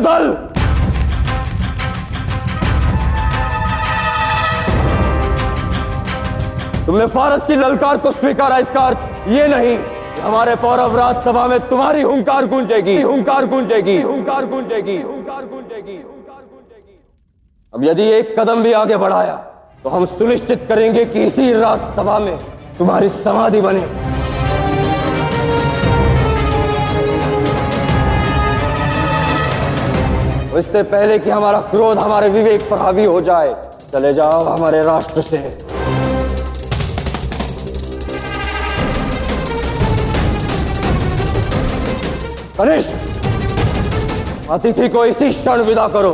दल, तुमने फारस की ललकार को स्वीकारा। इसका अर्थ ये नहीं कि हमारे पौरव राजसभा में तुम्हारी हुंकार गूंजेगी, हुंकार गूंजेगी, हुंकार गूंजेगी, हुंकार गूंजेगी, हुंकार गूंजेगी। अब यदि एक कदम भी आगे बढ़ाया तो हम सुनिश्चित करेंगे कि इसी राजसभा में तुम्हारी समाधि बने। इससे पहले कि हमारा क्रोध हमारे विवेक पर हावी हो जाए, चले जाओ हमारे राष्ट्र से। कनिष्क, अतिथि को इसी क्षण विदा करो।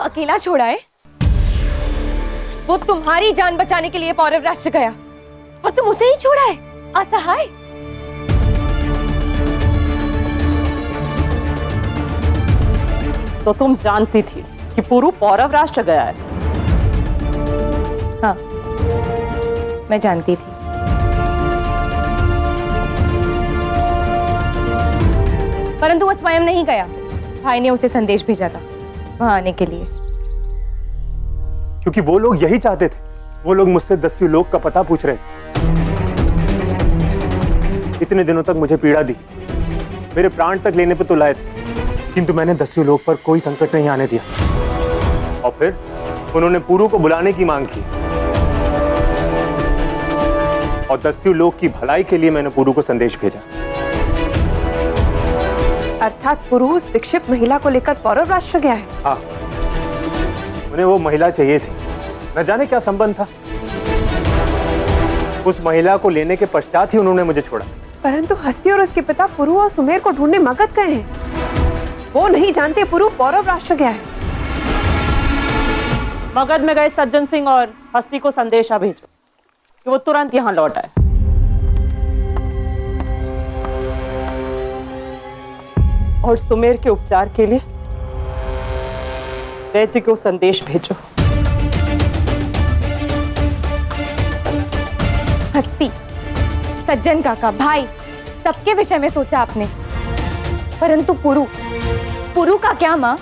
अकेला छोड़ा है? वो तुम्हारी जान बचाने के लिए पौरव राष्ट्र गया और तुम उसे ही छोड़ा है, असहाय। तो तुम जानती थी कि पुरु पौरव राष्ट्र गया है? हाँ, मैं जानती थी। परंतु वो स्वयं नहीं गया, भाई ने उसे संदेश भेजा था वहां आने के लिए। क्योंकि वो लोग यही चाहते थे। वो लोग मुझसे दस्यु लोक का पता पूछ रहे थे। इतने दिनों तक मुझे पीड़ा दी, मेरे प्राण तक लेने पे तो लाए थे, किंतु मैंने दस्यु लोक पर कोई संकट नहीं आने दिया। और फिर उन्होंने पुरु को बुलाने की मांग की और दस्यु लोक की भलाई के लिए मैंने पुरु को संदेश भेजा। अर्थात पुरु उस विक्षिप्त महिला को लेकर पौरव राष्ट्र गया है? हाँ, उन्हें वो महिला चाहिए थी। न जाने क्या संबंध था। उस महिला को लेने के पश्चात ही उन्होंने मुझे छोड़ा। परंतु हस्ती और उसके पिता पुरु और सुमेर को ढूंढने मगध गए हैं। वो नहीं जानते पुरु पौरव राष्ट्र गया है। मगध में गए सज्जन सिंह और हस्ती को संदेशा भेजो कि वो तुरंत यहाँ लौट आए। और सुमेर के उपचार के लिए वैद्य को संदेश भेजो। हस्ती, सज्जन काका, भाई, सबके विषय में सोचा आपने, परंतु पुरु का क्या मां?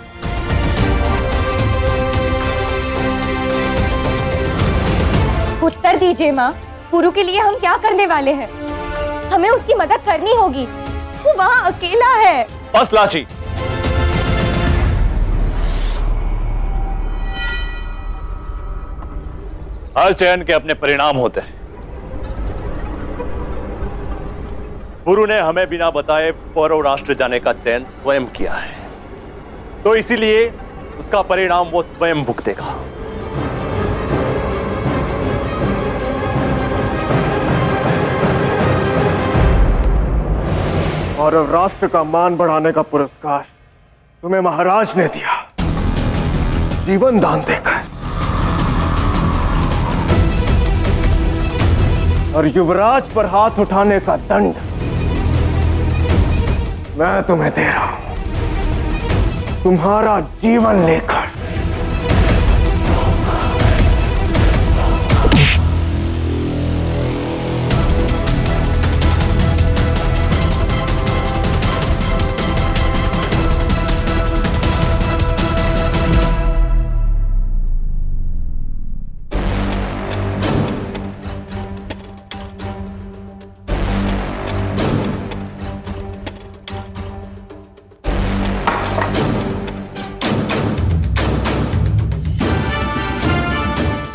उत्तर दीजिए मां, पुरु के लिए हम क्या करने वाले हैं? हमें उसकी मदद करनी होगी। वो वहां अकेला है। बस लाची, हर चयन के अपने परिणाम होते हैं। पुरु ने हमें बिना बताए पौरव राष्ट्र जाने का चयन स्वयं किया है, तो इसीलिए उसका परिणाम वो स्वयं भुगतेगा। पौरव राष्ट्र का मान बढ़ाने का पुरस्कार तुम्हें महाराज ने दिया, जीवन दान देकर। और युवराज पर हाथ उठाने का दंड मैं तुम्हें दे रहा हूं, तुम्हारा जीवन लेकर।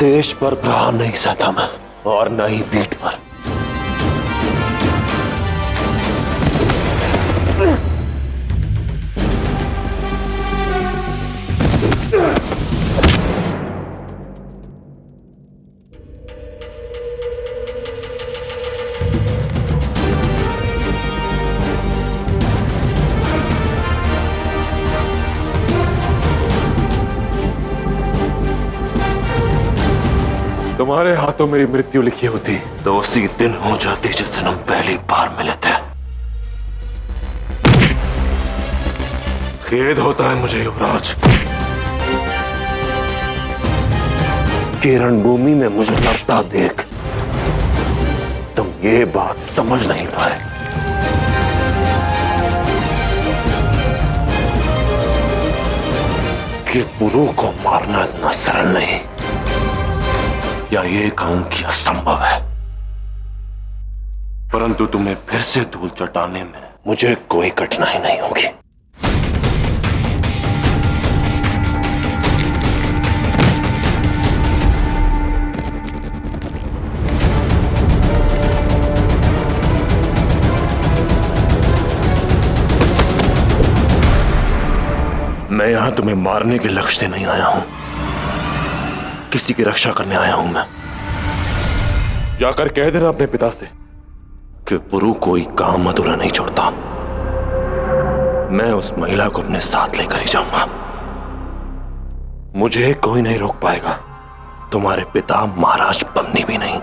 देश पर प्रहार नहीं सहता मैं, और न ही पीठ पर। तुम्हारे हाथों मेरी मृत्यु लिखी होती तो उसी दिन हो जाती जिस दिन हम पहली बार मिले थे। खेद होता है मुझे युवराज कि रणभूमि में मुझे लड़ता देख तुम ये बात समझ नहीं पाए कि पुरु को मारना इतना सरल नहीं, या ये कहूं कि असंभव है। परंतु तुम्हें फिर से धूल चटाने में मुझे कोई कठिनाई नहीं होगी। मैं यहां तुम्हें मारने के लक्ष्य से नहीं आया हूं, किसी की रक्षा करने आया हूं मैं। जाकर कह देना अपने पिता से कि पुरु कोई काम अधूरा नहीं छोड़ता। मैं उस महिला को अपने साथ लेकर ही जाऊंगा, मुझे कोई नहीं रोक पाएगा, तुम्हारे पिता महाराज बन्नी भी नहीं।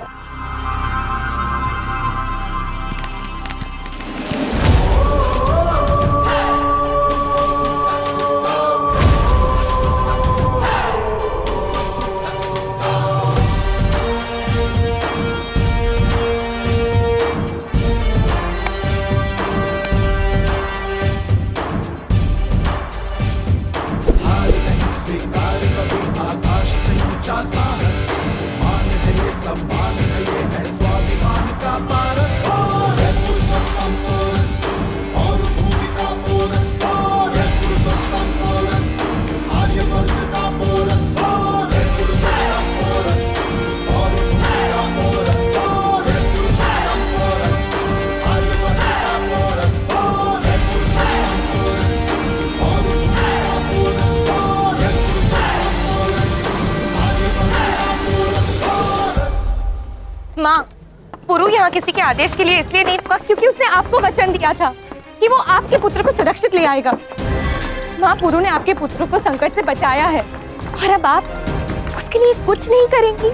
माँ, पुरु यहाँ किसी के आदेश के लिए इसलिए नहीं रुका क्योंकि उसने आपको वचन दिया था कि वो आपके पुत्र को सुरक्षित ले आएगा। माँ, पुरु ने आपके पुत्र को संकट से बचाया है और अब आप उसके लिए कुछ नहीं करेंगी।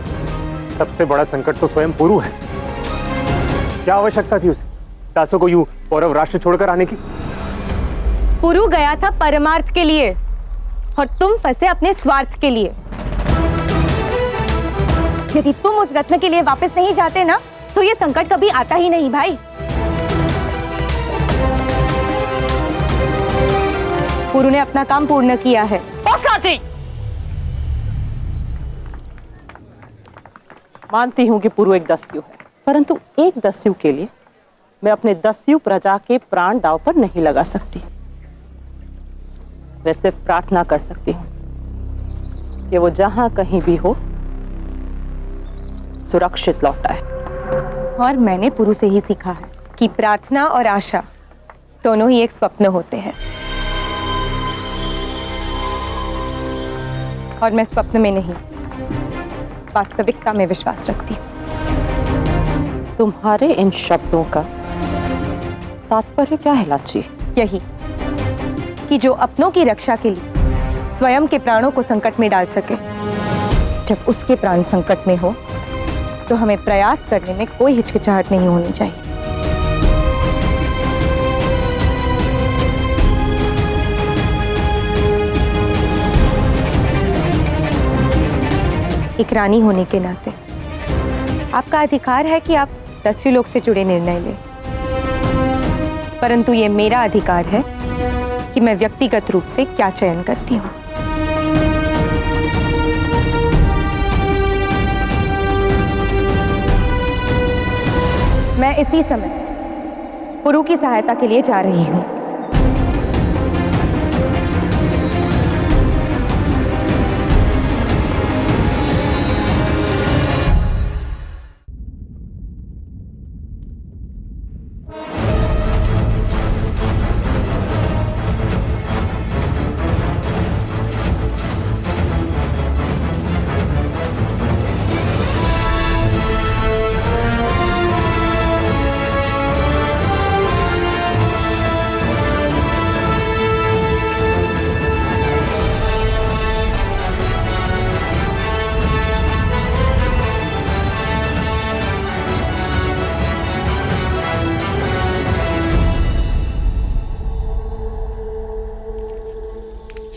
सबसे बड़ा संकट तो स्वयं पुरु है। क्या आवश्यकता थी उसे तासो को यूं पौरव राष्ट्र छोड़कर आने की? पुरु गया था परमार्थ के लिए और तुम फंसे अपने स्वार्थ के लिए। यदि तुम उस रत्न के लिए वापस नहीं जाते ना तो ये संकट कभी आता ही नहीं भाई। पुरु ने अपना काम पूर्ण किया है। मानती हूं कि पुरु एक दस्यु है, परंतु एक दस्यु के लिए मैं अपने दस्यु प्रजा के प्राण दांव पर नहीं लगा सकती। मैं सिर्फ प्रार्थना कर सकती हूँ कि वो जहां कहीं भी हो सुरक्षित लौटा है। और मैंने पुरु से ही सीखा है कि प्रार्थना और आशा दोनों ही एक स्वप्न होते हैं, और मैं स्वप्न में नहीं, वास्तविकता में विश्वास रखती हूँ। तुम्हारे इन शब्दों का तात्पर्य क्या है लाची? यही कि जो अपनों की रक्षा के लिए स्वयं के प्राणों को संकट में डाल सके, जब उसके प्राण संकट में हो तो हमें प्रयास करने में कोई हिचकिचाहट नहीं होनी चाहिए। एक रानी होने के नाते आपका अधिकार है कि आप दस्यु लोक से जुड़े निर्णय लें, परंतु ये मेरा अधिकार है कि मैं व्यक्तिगत रूप से क्या चयन करती हूँ। मैं इसी समय पुरु की सहायता के लिए जा रही हूँ।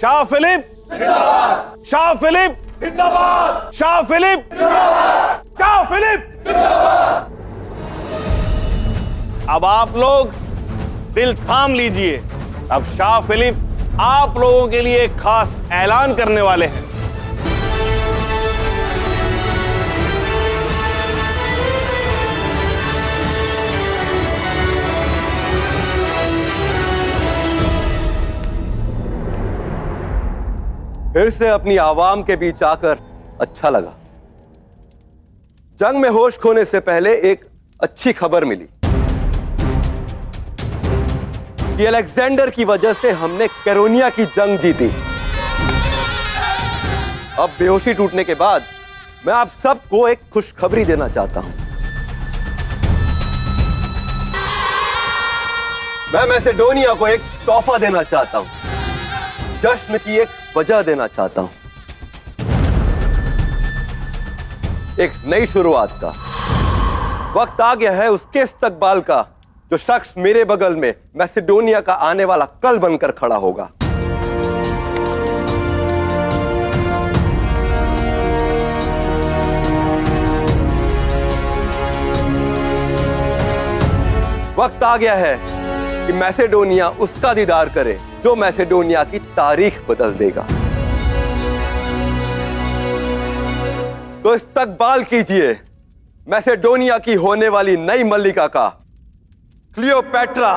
शाह फिलिप जिंदाबाद, शाह फिलिप जिंदाबाद, शाह फिलिप जिंदाबाद, शाह फिलिप जिंदाबाद। अब आप लोग दिल थाम लीजिए। अब शाह फिलिप आप लोगों के लिए एक खास ऐलान करने वाले हैं। फिर से अपनी आवाम के बीच आकर अच्छा लगा। जंग में होश खोने से पहले एक अच्छी खबर मिली कि अलेक्जेंडर की वजह से हमने कैरोनिया की जंग जीती। अब बेहोशी टूटने के बाद मैं आप सबको एक खुशखबरी देना चाहता हूं। मैं मैसेडोनिया को एक तोहफा देना चाहता हूं, जश्न की एक वजह देना चाहता हूं, एक नई शुरुआत का। वक्त आ गया है उसके इस्तकबाल का जो शख्स मेरे बगल में मैसेडोनिया का आने वाला कल बनकर खड़ा होगा। वक्त आ गया है कि मैसेडोनिया उसका दीदार करे जो मैसेडोनिया की तारीख बदल देगा। तो इस्तकबाल कीजिए मैसेडोनिया की होने वाली नई मल्लिका का, क्लियोपेट्रा।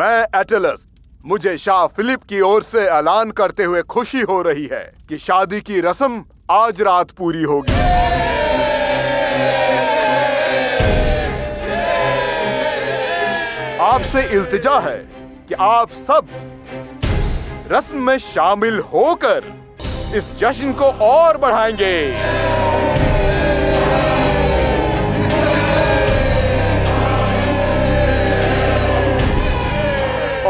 मैं एटेलस, मुझे शाह फिलिप की ओर से ऐलान करते हुए खुशी हो रही है कि शादी की रस्म आज रात पूरी होगी। आपसे इल्तिजा है कि आप सब रस्म में शामिल होकर इस जश्न को और बढ़ाएंगे।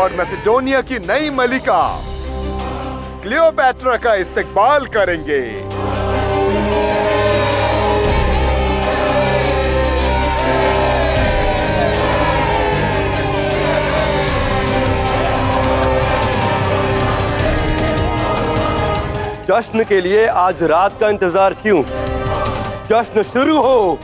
और मैसेडोनिया की नई मलिका क्लियोपैट्रा का इस्तकबाल करेंगे। जश्न के लिए आज रात का इंतजार क्यों? जश्न शुरू हो।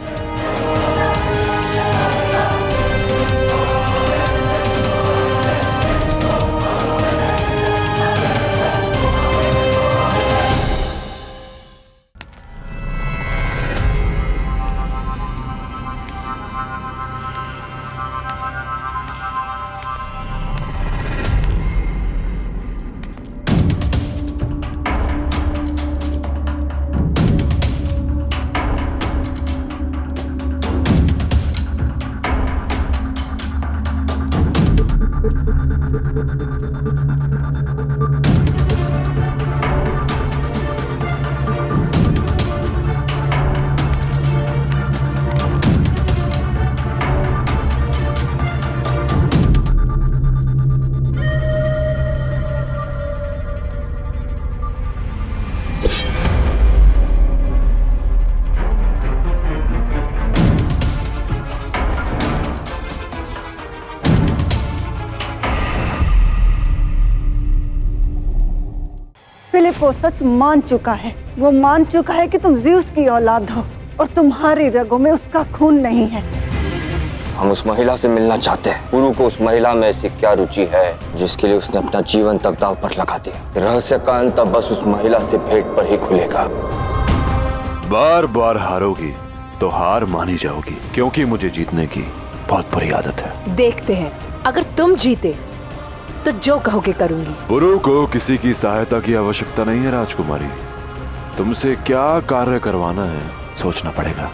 फिलिप वो सच मान चुका है। वो मान चुका है कि तुम ज़्यूस की औलाद हो और तुम्हारी रगों में उसका खून नहीं है। हम उस महिला से मिलना चाहते हैं। पुरु को उस महिला में ऐसी क्या रुचि है जिसके लिए उसने अपना जीवन तक दांव पर लगा दिया। रहस्य का अंत अब बस उस महिला से भेंट पर ही खुलेगा। बार बार हारोगी तो हार मानी जाओगी, क्योंकि मुझे जीतने की बहुत बुरी आदत है। देखते हैं, अगर तुम जीते तो जो कहोगे करूंगी। पुरु को किसी की सहायता की आवश्यकता नहीं है राजकुमारी। तुमसे क्या कार्य करवाना है सोचना पड़ेगा।